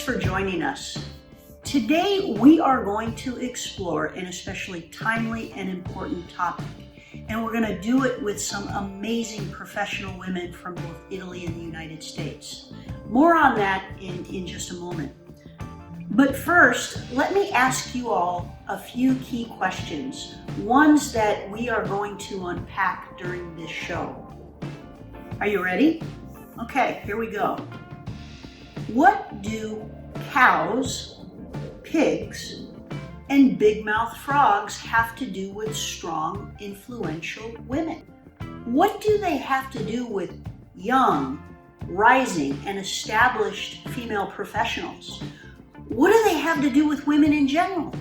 for joining us. Today we are going to explore an especially timely and important topic, and we're going to do it with some amazing professional women from both Italy and the United States. More on that in just a moment. But first, let me ask you all a few key questions, ones that we are going to unpack during this show. Are you ready? Okay, here we go. What do cows, pigs, and big-mouthed frogs have to do with strong, influential women? What do they have to do with young, rising, and established female professionals? What do they have to do with women in general?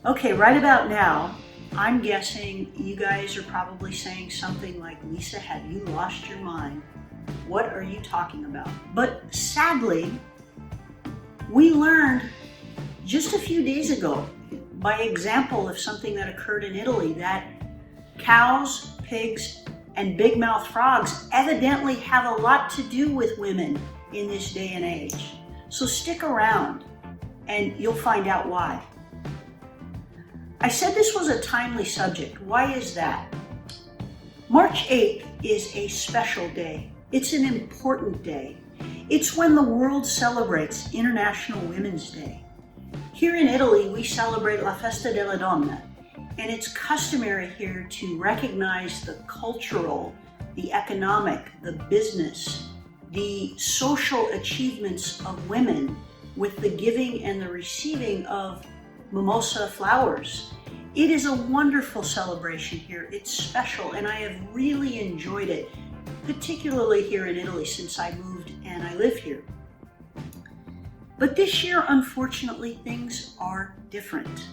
Okay, right about now, I'm guessing you guys are probably saying something like, Lisa, have you lost your mind? What are you talking about? But sadly, we learned just a few days ago, by example of something that occurred in Italy, that cows, pigs, and big-mouthed frogs evidently have a lot to do with women in this day and age. So stick around and you'll find out why. I said this was a timely subject. Why is that? March 8th is a special day. It's an important day. It's when the world celebrates International Women's Day. Here in Italy, we celebrate La Festa della Donna, and it's customary here to recognize the cultural, the economic, the business, the social achievements of women with the giving and the receiving of mimosa flowers. It is a wonderful celebration here. It's special, and I have really enjoyed it, particularly here in Italy since I moved and I live here. But this year, unfortunately, things are different.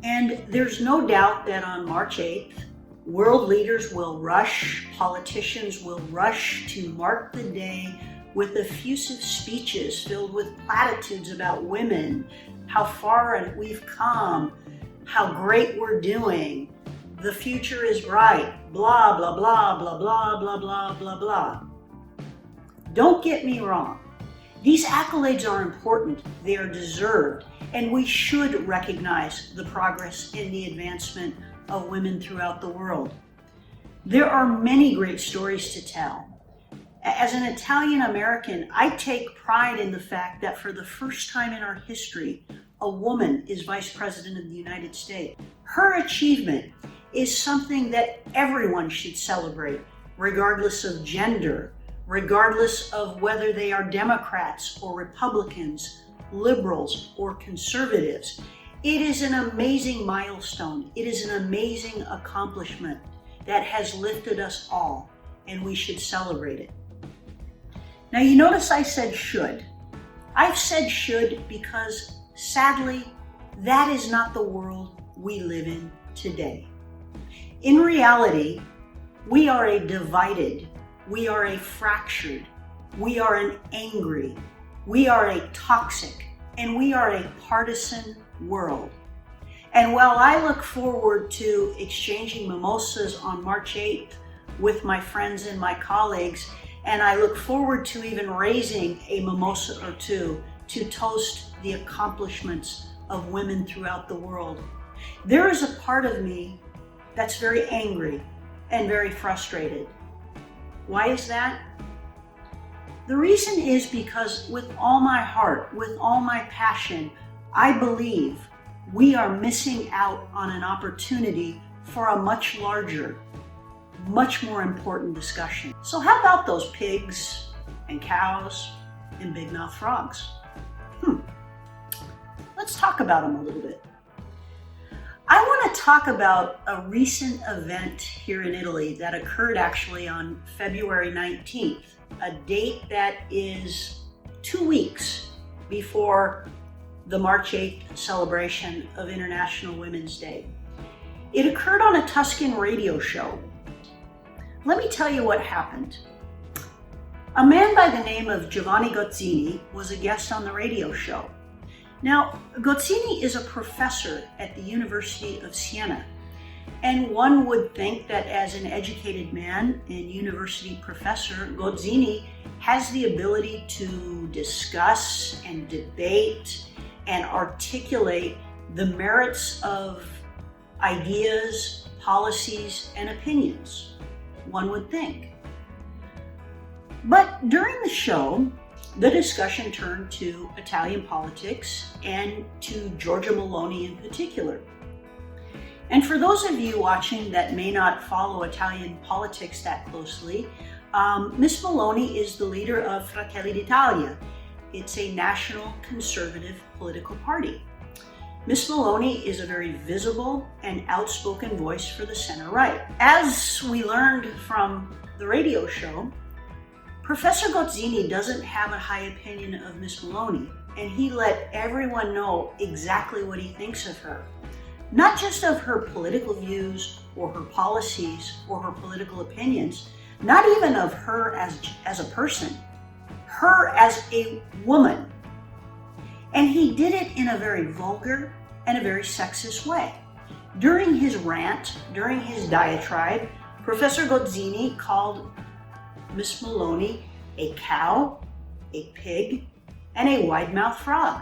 And there's no doubt that on March 8th, world leaders will rush, politicians will rush to mark the day with effusive speeches filled with platitudes about women, how far we've come, how great we're doing, the future is bright, blah, blah, blah, blah, blah, blah, blah, blah, blah. Don't get me wrong. These accolades are important, they are deserved, and we should recognize the progress in the advancement of women throughout the world. There are many great stories to tell. As an Italian American, I take pride in the fact that for the first time in our history, a woman is Vice President of the United States. Her achievement is something that everyone should celebrate, regardless of gender, regardless of whether they are Democrats or Republicans, liberals or conservatives. It is an amazing milestone. It is an amazing accomplishment that has lifted us all, and we should celebrate it. Now, you notice I said should. I've said should because, sadly, that is not the world we live in today. In reality, we are a divided, we are a fractured, we are an angry, we are a toxic, and we are a partisan world. And while I look forward to exchanging mimosas on March 8th with my friends and my colleagues, and I look forward to even raising a mimosa or two to toast the accomplishments of women throughout the world, there is a part of me that's very angry and very frustrated. Why is that? The reason is because with all my heart, with all my passion, I believe we are missing out on an opportunity for a much larger, much more important discussion. So how about those pigs and cows and big-mouthed frogs? Let's talk about them a little bit. I want to talk about a recent event here in Italy that occurred actually on February 19th, a date that is 2 weeks before the March 8th celebration of International Women's Day. It occurred on a Tuscan radio show. Let me tell you what happened. A man by the name of Giovanni Gozzini was a guest on the radio show. Now, Gozzini is a professor at the University of Siena, And one would think that as an educated man and university professor, Gozzini has the ability to discuss and debate and articulate the merits of ideas, policies, and opinions, one would think. But during the show, the discussion turned to Italian politics and to Giorgia Meloni in particular. And for those of you watching that may not follow Italian politics that closely, Ms. Meloni is the leader of Fratelli d'Italia. It's a national conservative political party. Ms. Meloni is a very visible and outspoken voice for the center-right. As we learned from the radio show, Professor Gozzini doesn't have a high opinion of Ms. Meloni, and he let everyone know exactly what he thinks of her. Not just of her political views or her policies or her political opinions, not even of her as a person, her as a woman. And he did it in a very vulgar and a very sexist way. During his rant, during his diatribe, Professor Gozzini called Ms. Meloni a cow, a pig, and a wide-mouthed frog,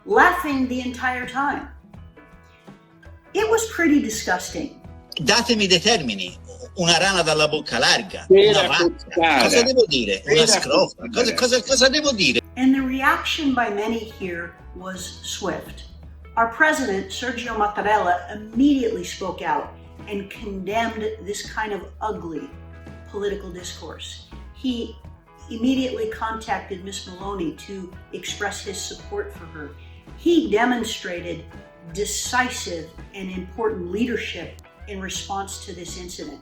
laughing the entire time. It was pretty disgusting. Datemi dei termini, una rana dalla bocca larga, una vacca, cosa devo dire? Una scrofa, cosa devo dire? And the reaction by many here was swift. Our president, Sergio Mattarella, immediately spoke out and condemned this kind of ugly political discourse. He immediately contacted Ms. Meloni to express his support for her. He demonstrated decisive and important leadership in response to this incident.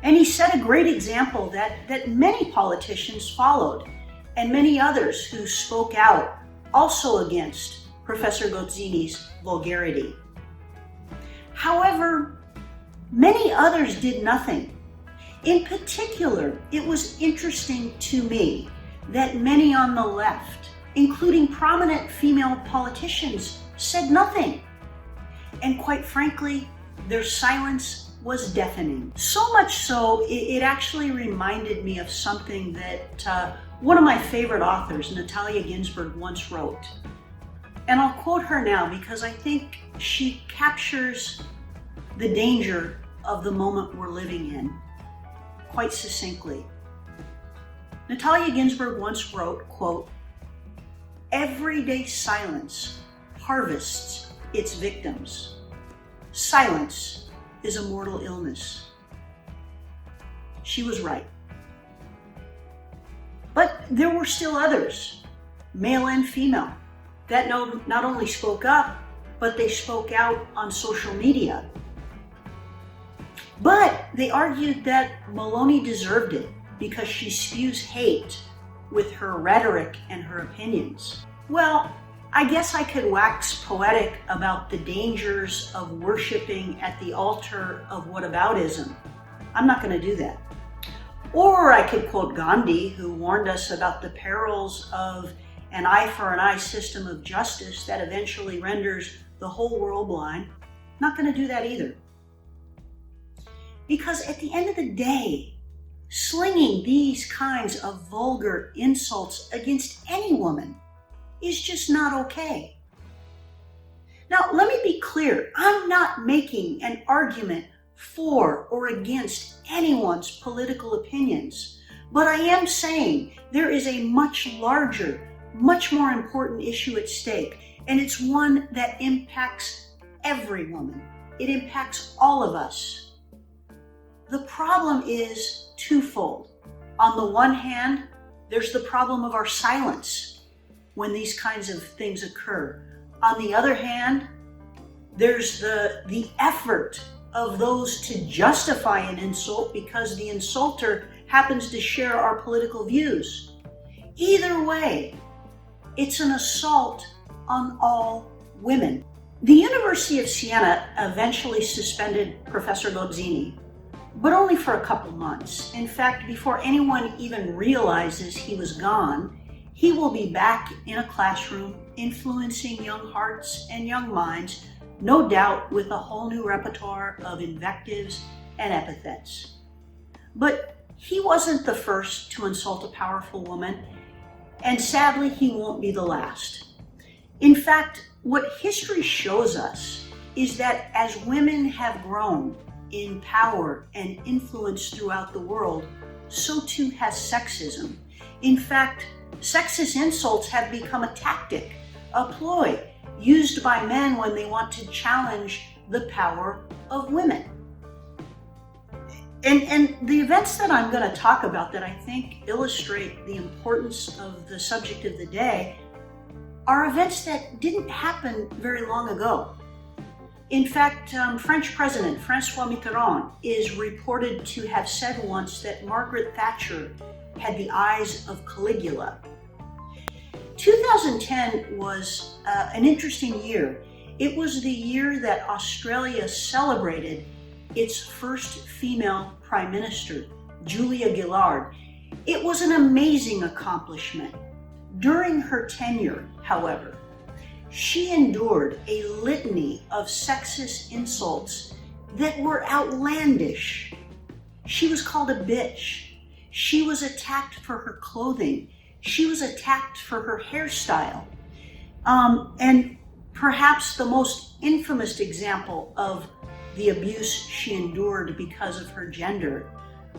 And he set a great example that many politicians followed, and many others who spoke out also against Professor Gozzini's vulgarity. However, many others did nothing. In particular, it was interesting to me that many on the left, including prominent female politicians, said nothing. And quite frankly, their silence was deafening. So much so, it actually reminded me of something that one of my favorite authors, Natalia Ginzburg, once wrote. And I'll quote her now because I think she captures the danger of the moment we're living in quite succinctly. Natalia Ginzburg once wrote, quote, "Everyday silence harvests its victims. Silence is a mortal illness." She was right. But there were still others, male and female, that not only spoke up, but they spoke out on social media. But they argued that Meloni deserved it because she spews hate with her rhetoric and her opinions. Well, I guess I could wax poetic about the dangers of worshiping at the altar of whataboutism. I'm not going to do that. Or I could quote Gandhi, who warned us about the perils of an eye for an eye system of justice that eventually renders the whole world blind. Not going to do that either. Because at the end of the day, slinging these kinds of vulgar insults against any woman is just not okay. Now, let me be clear. I'm not making an argument for or against anyone's political opinions, but I am saying there is a much larger, much more important issue at stake, and it's one that impacts every woman. It impacts all of us. The problem is twofold. On the one hand, there's the problem of our silence when these kinds of things occur. On the other hand, there's the effort of those to justify an insult because the insulter happens to share our political views. Either way, it's an assault on all women. The University of Siena eventually suspended Professor Gozzini, but only for a couple months. In fact, before anyone even realizes he was gone, he will be back in a classroom influencing young hearts and young minds no doubt with a whole new repertoire of invectives and epithets. But he wasn't the first to insult a powerful woman, and sadly, he won't be the last. In fact, what history shows us is that as women have grown in power and influence throughout the world, so too has sexism. In fact, sexist insults have become a tactic, a ploy, used by men when they want to challenge the power of women. And the events that I'm going to talk about that I think illustrate the importance of the subject of the day are events that didn't happen very long ago. In fact, French President François Mitterrand is reported to have said once that Margaret Thatcher had the eyes of Caligula. 2010 was an interesting year. It was the year that Australia celebrated its first female prime minister, Julia Gillard. It was an amazing accomplishment. During her tenure, however, she endured a litany of sexist insults that were outlandish. She was called a bitch. She was attacked for her clothing. She was attacked for her hairstyle. And perhaps the most infamous example of the abuse she endured because of her gender,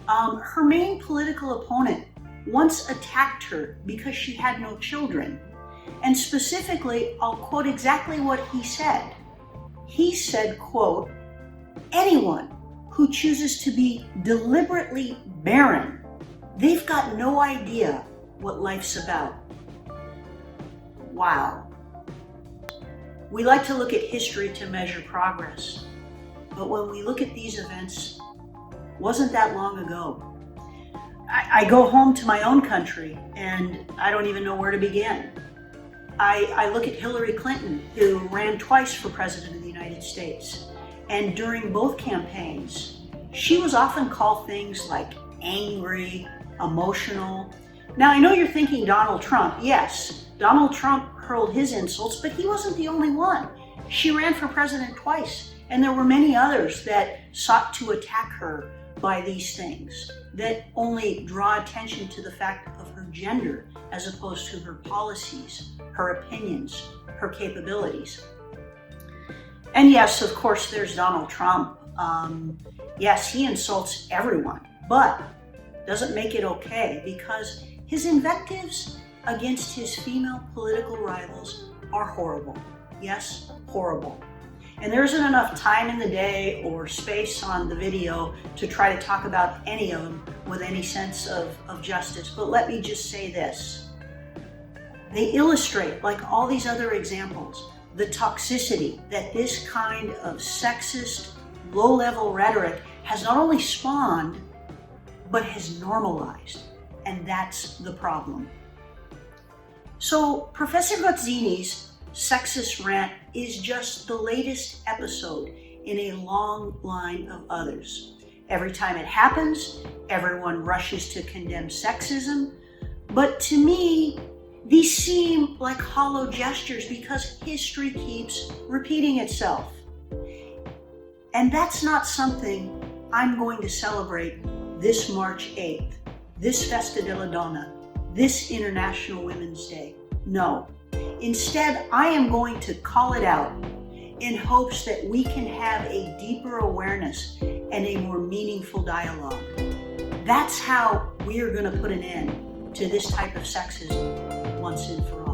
her main political opponent once attacked her because she had no children. And specifically, I'll quote exactly what he said. He said, quote, "Anyone who chooses to be deliberately barren, they've got no idea what life's about." Wow. We like to look at history to measure progress, but when we look at these events, wasn't that long ago. I go home to my own country and I don't even know where to begin. I look at Hillary Clinton, who ran twice for president of the United States, and during both campaigns, she was often called things like angry, emotional. Now, I know you're thinking Donald Trump. Yes, Donald Trump hurled his insults, but he wasn't the only one. She ran for president twice, and there were many others that sought to attack her by these things that only draw attention to the fact of her gender as opposed to her policies, her opinions, her capabilities. And yes, of course, there's Donald Trump. Yes, he insults everyone, but doesn't make it okay because his invectives against his female political rivals are horrible. Yes, horrible. And there isn't enough time in the day or space on the video to try to talk about any of them with any sense of justice. But let me just say this. They illustrate, like all these other examples, the toxicity that this kind of sexist, low-level rhetoric has not only spawned, but has normalized. And that's the problem. So Professor Gozzini's sexist rant is just the latest episode in a long line of others. Every time it happens, everyone rushes to condemn sexism, but to me, these seem like hollow gestures because history keeps repeating itself. And that's not something I'm going to celebrate this March 8th, this Festa della Donna, this International Women's Day. No. Instead, I am going to call it out in hopes that we can have a deeper awareness and a more meaningful dialogue. That's how we are going to put an end to this type of sexism once and for all.